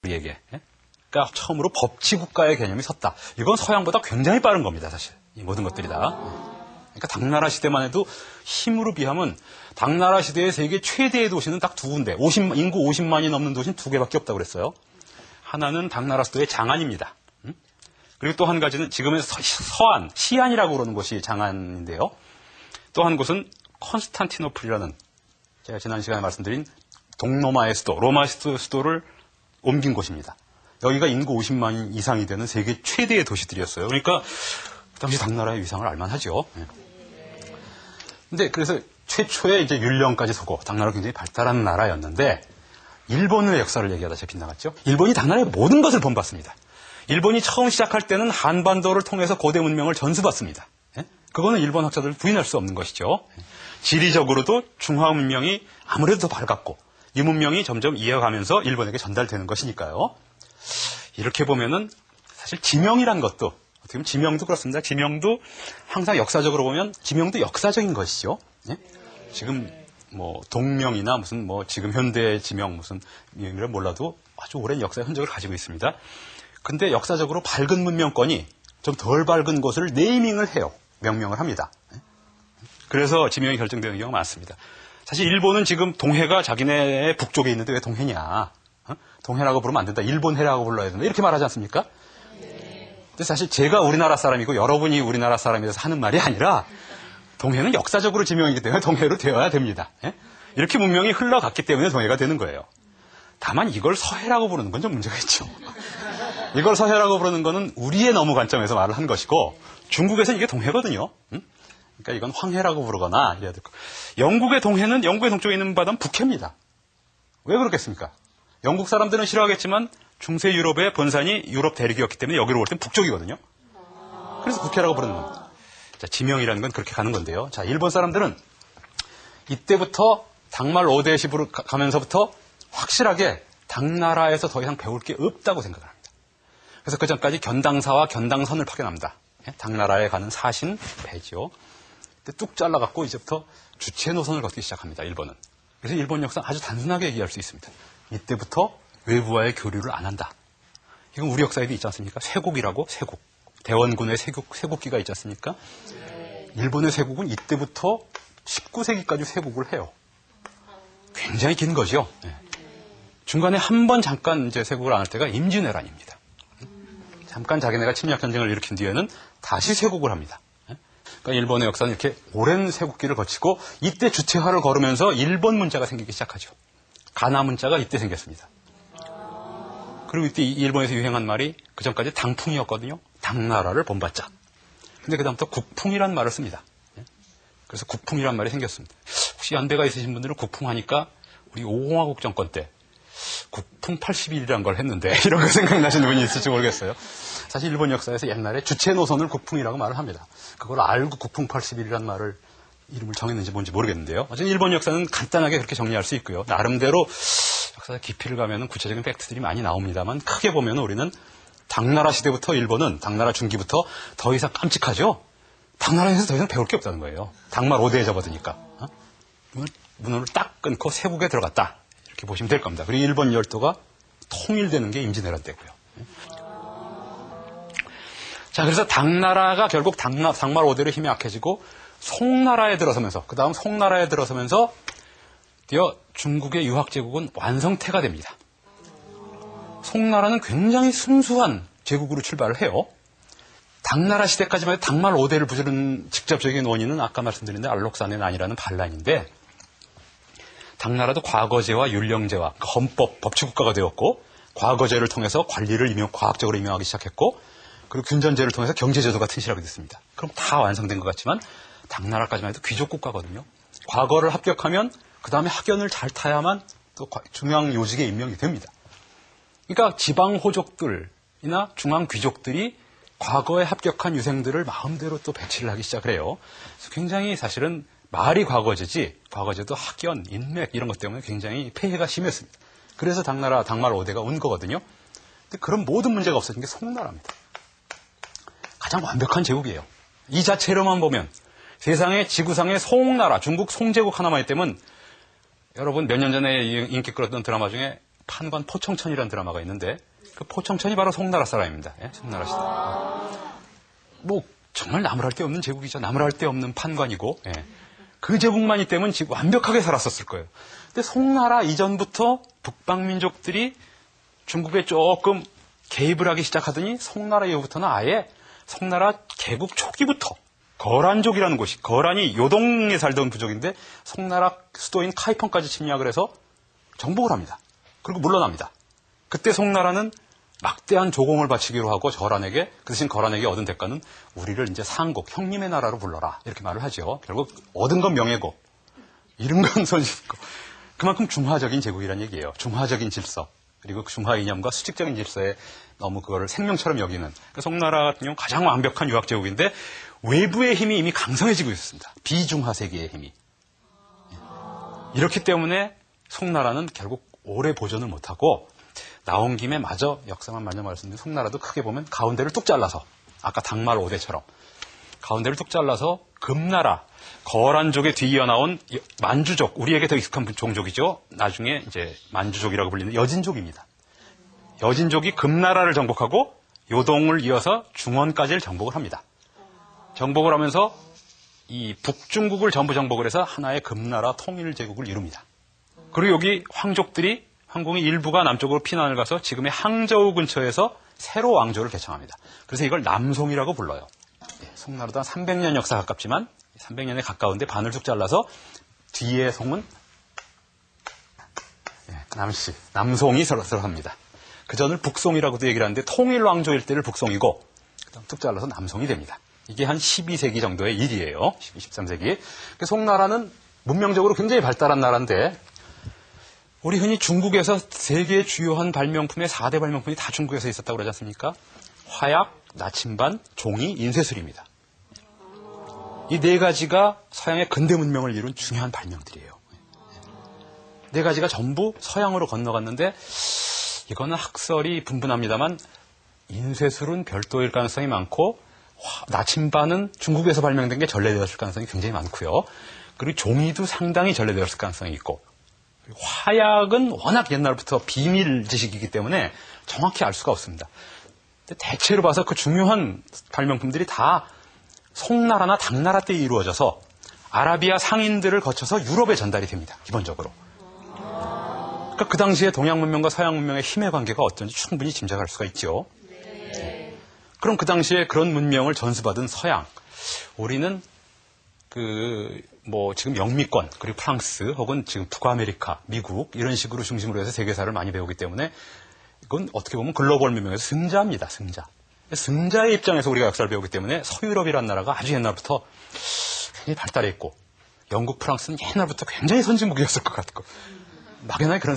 우리에게. 그러니까 처음으로 법치국가의 개념이 섰다. 이건 서양보다 굉장히 빠른 겁니다, 사실. 이 모든 것들이 다. 그러니까 당나라 시대만 해도 힘으로 비하면 당나라 시대의 세계 최대의 도시는 딱 두 군데. 인구 50만이 넘는 도시는 두 개밖에 없다고 그랬어요. 하나는 당나라 수도의 장안입니다. 그리고 또 한 가지는 지금의 서안, 시안이라고 그러는 곳이 장안인데요. 또 한 곳은 콘스탄티노플이라는 제가 지난 시간에 말씀드린 동로마의 수도, 로마 수도를 옮긴 곳입니다. 여기가 인구 50만 이상이 되는 세계 최대의 도시들이었어요. 그러니까 그 당시 당나라의 위상을 알만하죠. 근데 그래서 최초의 이제 율령까지 서고 당나라가 굉장히 발달한 나라였는데 일본의 역사를 얘기하다 제가 빗나갔죠. 일본이 당나라의 모든 것을 본받습니다. 일본이 처음 시작할 때는 한반도를 통해서 고대 문명을 전수받습니다. 그거는 일본 학자들 부인할 수 없는 것이죠. 지리적으로도 중화 문명이 아무래도 더 밝았고 이 문명이 점점 이어가면서 일본에게 전달되는 것이니까요. 이렇게 보면은 사실 지명이란 것도 어떻게 보면 지명도 그렇습니다. 지명도 항상 역사적으로 보면 지명도 역사적인 것이죠. 지금 뭐 동명이나 무슨 뭐 지금 현대 지명 무슨 명이라 몰라도 아주 오랜 역사의 흔적을 가지고 있습니다. 근데 역사적으로 밝은 문명권이 좀 덜 밝은 곳을 네이밍을 해요. 명명을 합니다. 그래서 지명이 결정되는 경우가 많습니다. 사실 일본은 지금 동해가 자기네 북쪽에 있는데 왜 동해냐? 동해라고 부르면 안 된다. 일본해라고 불러야 된다. 이렇게 말하지 않습니까? 근데 사실 제가 우리나라 사람이고 여러분이 우리나라 사람이라서 하는 말이 아니라 동해는 역사적으로 지명이기 때문에 동해로 되어야 됩니다. 이렇게 문명이 흘러갔기 때문에 동해가 되는 거예요. 다만 이걸 서해라고 부르는 건 좀 문제가 있죠. 이걸 서해라고 부르는 거는 우리의 너무 관점에서 말을 한 것이고 중국에서는 이게 동해거든요. 그러니까 이건 황해라고 부르거나 이래야 될 거. 영국의 동해는 영국의 동쪽에 있는 바다는 북해입니다. 왜 그렇겠습니까? 영국 사람들은 싫어하겠지만 중세 유럽의 본산이 유럽 대륙이었기 때문에 여기로 올 땐 북쪽이거든요. 그래서 북해라고 부르는 겁니다. 자, 지명이라는 건 그렇게 가는 건데요. 자, 일본 사람들은 이때부터 당말 5대 시부로 가면서부터 확실하게 당나라에서 더 이상 배울 게 없다고 생각을 합니다. 그래서 그 전까지 견당사와 견당선을 파견합니다. 당나라에 가는 사신 배지요. 뚝 잘라갖고 이제부터 주체 노선을 걷기 시작합니다. 일본은. 그래서 일본 역사 아주 단순하게 얘기할 수 있습니다. 이때부터 외부와의 교류를 안 한다. 이건 우리 역사에도 있지 않습니까? 쇄국이라고 쇄국. 대원군의 쇄국기가 있지 않습니까? 일본의 쇄국은 이때부터 19세기까지 쇄국을 해요. 굉장히 긴 거죠. 중간에 한 번 잠깐 이제 쇄국을 안 할 때가 임진왜란입니다. 잠깐 자기네가 침략 전쟁을 일으킨 뒤에는 다시 쇄국을 합니다. 그러니까 일본의 역사는 이렇게 오랜 쇄국기를 거치고 이때 주체화를 걸으면서 일본 문자가 생기기 시작하죠. 가나 문자가 이때 생겼습니다. 그리고 이때 일본에서 유행한 말이 그 전까지 당풍이었거든요. 당나라를 본받자. 근데 그 다음부터 국풍이라는 말을 씁니다. 그래서 국풍이라는 말이 생겼습니다. 혹시 연배가 있으신 분들은 국풍하니까 우리 오공화국 정권 때 국풍 80일이라는 걸 했는데 이런 거 생각나시는 분이 있을지 모르겠어요. 사실 일본 역사에서 옛날에 주체 노선을 국풍이라고 말을 합니다. 그걸 알고 국풍 80일이라는 말을 이름을 정했는지 뭔지 모르겠는데요. 어쨌든 일본 역사는 간단하게 그렇게 정리할 수 있고요. 나름대로 역사의 깊이를 가면 구체적인 팩트들이 많이 나옵니다만 크게 보면 우리는 당나라 시대부터 일본은 당나라 중기부터 더 이상 깜찍하죠. 당나라에서 더 이상 배울 게 없다는 거예요. 당말 5대에 접어드니까. 문을 딱 끊고 세국에 들어갔다. 이렇게 보시면 될 겁니다. 그리고 일본 열도가 통일되는 게 임진왜란 때고요. 자, 그래서 당나라가 결국 당말 5대로 힘이 약해지고 송나라에 들어서면서 그 다음 송나라에 들어서면서 드디어 중국의 유학제국은 완성태가 됩니다. 송나라는 굉장히 순수한 제국으로 출발을 해요. 당나라 시대까지만 해도 당말 5대를 부르는 직접적인 원인은 아까 말씀드린 대로 알록산의 난이라는 반란인데 당나라도 과거제와 율령제와 헌법, 법치국가가 되었고 과거제를 통해서 관리를 과학적으로 임명하기 시작했고 그리고 균전제를 통해서 경제제도가 튼실하게 됐습니다. 그럼 다 완성된 것 같지만 당나라까지만 해도 귀족국가거든요. 과거를 합격하면 그 다음에 학연을 잘 타야만 또 중앙 요직에 임명이 됩니다. 그러니까 지방 호족들이나 중앙 귀족들이 과거에 합격한 유생들을 마음대로 또 배치를 하기 시작을 해요. 그래서 굉장히 사실은 말이 과거제지 과거제도 학연, 인맥 이런 것 때문에 굉장히 폐해가 심했습니다. 그래서 당말 5대가 온 거거든요. 근데 그런 모든 문제가 없어진 게 송나라입니다. 가장 완벽한 제국이에요. 이 자체로만 보면 세상에 지구상에 송나라, 중국 송제국 하나만 있다면 여러분 몇 년 전에 인기 끌었던 드라마 중에 판관 포청천이라는 드라마가 있는데 그 포청천이 바로 송나라 사람입니다. 예? 송나라 시대. 뭐 정말 나무랄 데 없는 제국이죠. 나무랄 데 없는 판관이고 예. 그 제국만 있다면 지금 완벽하게 살았었을 거예요. 근데 송나라 이전부터 북방민족들이 중국에 조금 개입을 하기 시작하더니 송나라 이후부터는 아예 송나라 개국 초기부터 거란족이라는 곳이, 거란이 요동에 살던 부족인데 송나라 수도인 카이펑까지 침략을 해서 정복을 합니다. 그리고 물러납니다. 그때 송나라는 막대한 조공을 바치기로 하고 거란에게, 그 대신 거란에게 얻은 대가는 우리를 이제 상국, 형님의 나라로 불러라. 이렇게 말을 하죠. 결국 얻은 건 명예고, 잃은 건 손실이고. 그만큼 중화적인 제국이라는 얘기예요. 중화적인 질서. 그리고 중화 이념과 수직적인 질서에 너무 그거를 생명처럼 여기는. 송나라 같은 경우 가장 완벽한 유학 제국인데 외부의 힘이 이미 강성해지고 있었습니다. 비중화 세계의 힘이. 이렇기 때문에 송나라는 결국 오래 보존을 못하고 나온 김에 마저 역사만 마저 말씀드린 송나라도 크게 보면 가운데를 뚝 잘라서 아까 당말 5대처럼 가운데를 뚝 잘라서 금나라, 거란족에 뒤이어 나온 만주족, 우리에게 더 익숙한 종족이죠. 나중에 이제 만주족이라고 불리는 여진족입니다. 여진족이 금나라를 정복하고 요동을 이어서 중원까지를 정복을 합니다. 정복을 하면서 이 북중국을 전부 정복을 해서 하나의 금나라 통일제국을 이룹니다. 그리고 여기 황족들이 황궁의 일부가 남쪽으로 피난을 가서 지금의 항저우 근처에서 새로 왕조를 개창합니다. 그래서 이걸 남송이라고 불러요. 송나라도 한 300년 역사 가깝지만 300년에 가까운데 반을 쭉 잘라서 뒤에 송은 남씨, 남송이 들어갑니다. 그 전을 북송이라고도 얘기를 하는데 통일 왕조일 때를 북송이고 그다음 쭉 잘라서 남송이 됩니다. 이게 한 12세기 정도의 일이에요. 12, 13세기. 송나라는 문명적으로 굉장히 발달한 나라인데 우리 흔히 중국에서 세계의 주요한 발명품의 4대 발명품이 다 중국에서 있었다고 그러지 않습니까? 화약, 나침반, 종이, 인쇄술입니다. 이 네 가지가 서양의 근대 문명을 이룬 중요한 발명들이에요. 네 가지가 전부 서양으로 건너갔는데 이거는 학설이 분분합니다만 인쇄술은 별도일 가능성이 많고 나침반은 중국에서 발명된 게 전래되었을 가능성이 굉장히 많고요. 그리고 종이도 상당히 전래되었을 가능성이 있고 화약은 워낙 옛날부터 비밀 지식이기 때문에 정확히 알 수가 없습니다. 대체로 봐서 그 중요한 발명품들이 다 송나라나 당나라 때 이루어져서 아라비아 상인들을 거쳐서 유럽에 전달이 됩니다. 기본적으로. 그러니까 그 당시에 동양 문명과 서양 문명의 힘의 관계가 어떤지 충분히 짐작할 수가 있죠. 그럼 그 당시에 그런 문명을 전수받은 서양, 우리는 지금 영미권, 그리고 프랑스, 혹은 지금 북아메리카, 미국, 이런 식으로 중심으로 해서 세계사를 많이 배우기 때문에 이건 어떻게 보면 글로벌 문명에서 승자입니다, 승자. 승자의 입장에서 우리가 역사를 배우기 때문에 서유럽이라는 나라가 아주 옛날부터 굉장히 발달해 있고, 영국, 프랑스는 옛날부터 굉장히 선진국이었을 것 같고, 막연하게 그런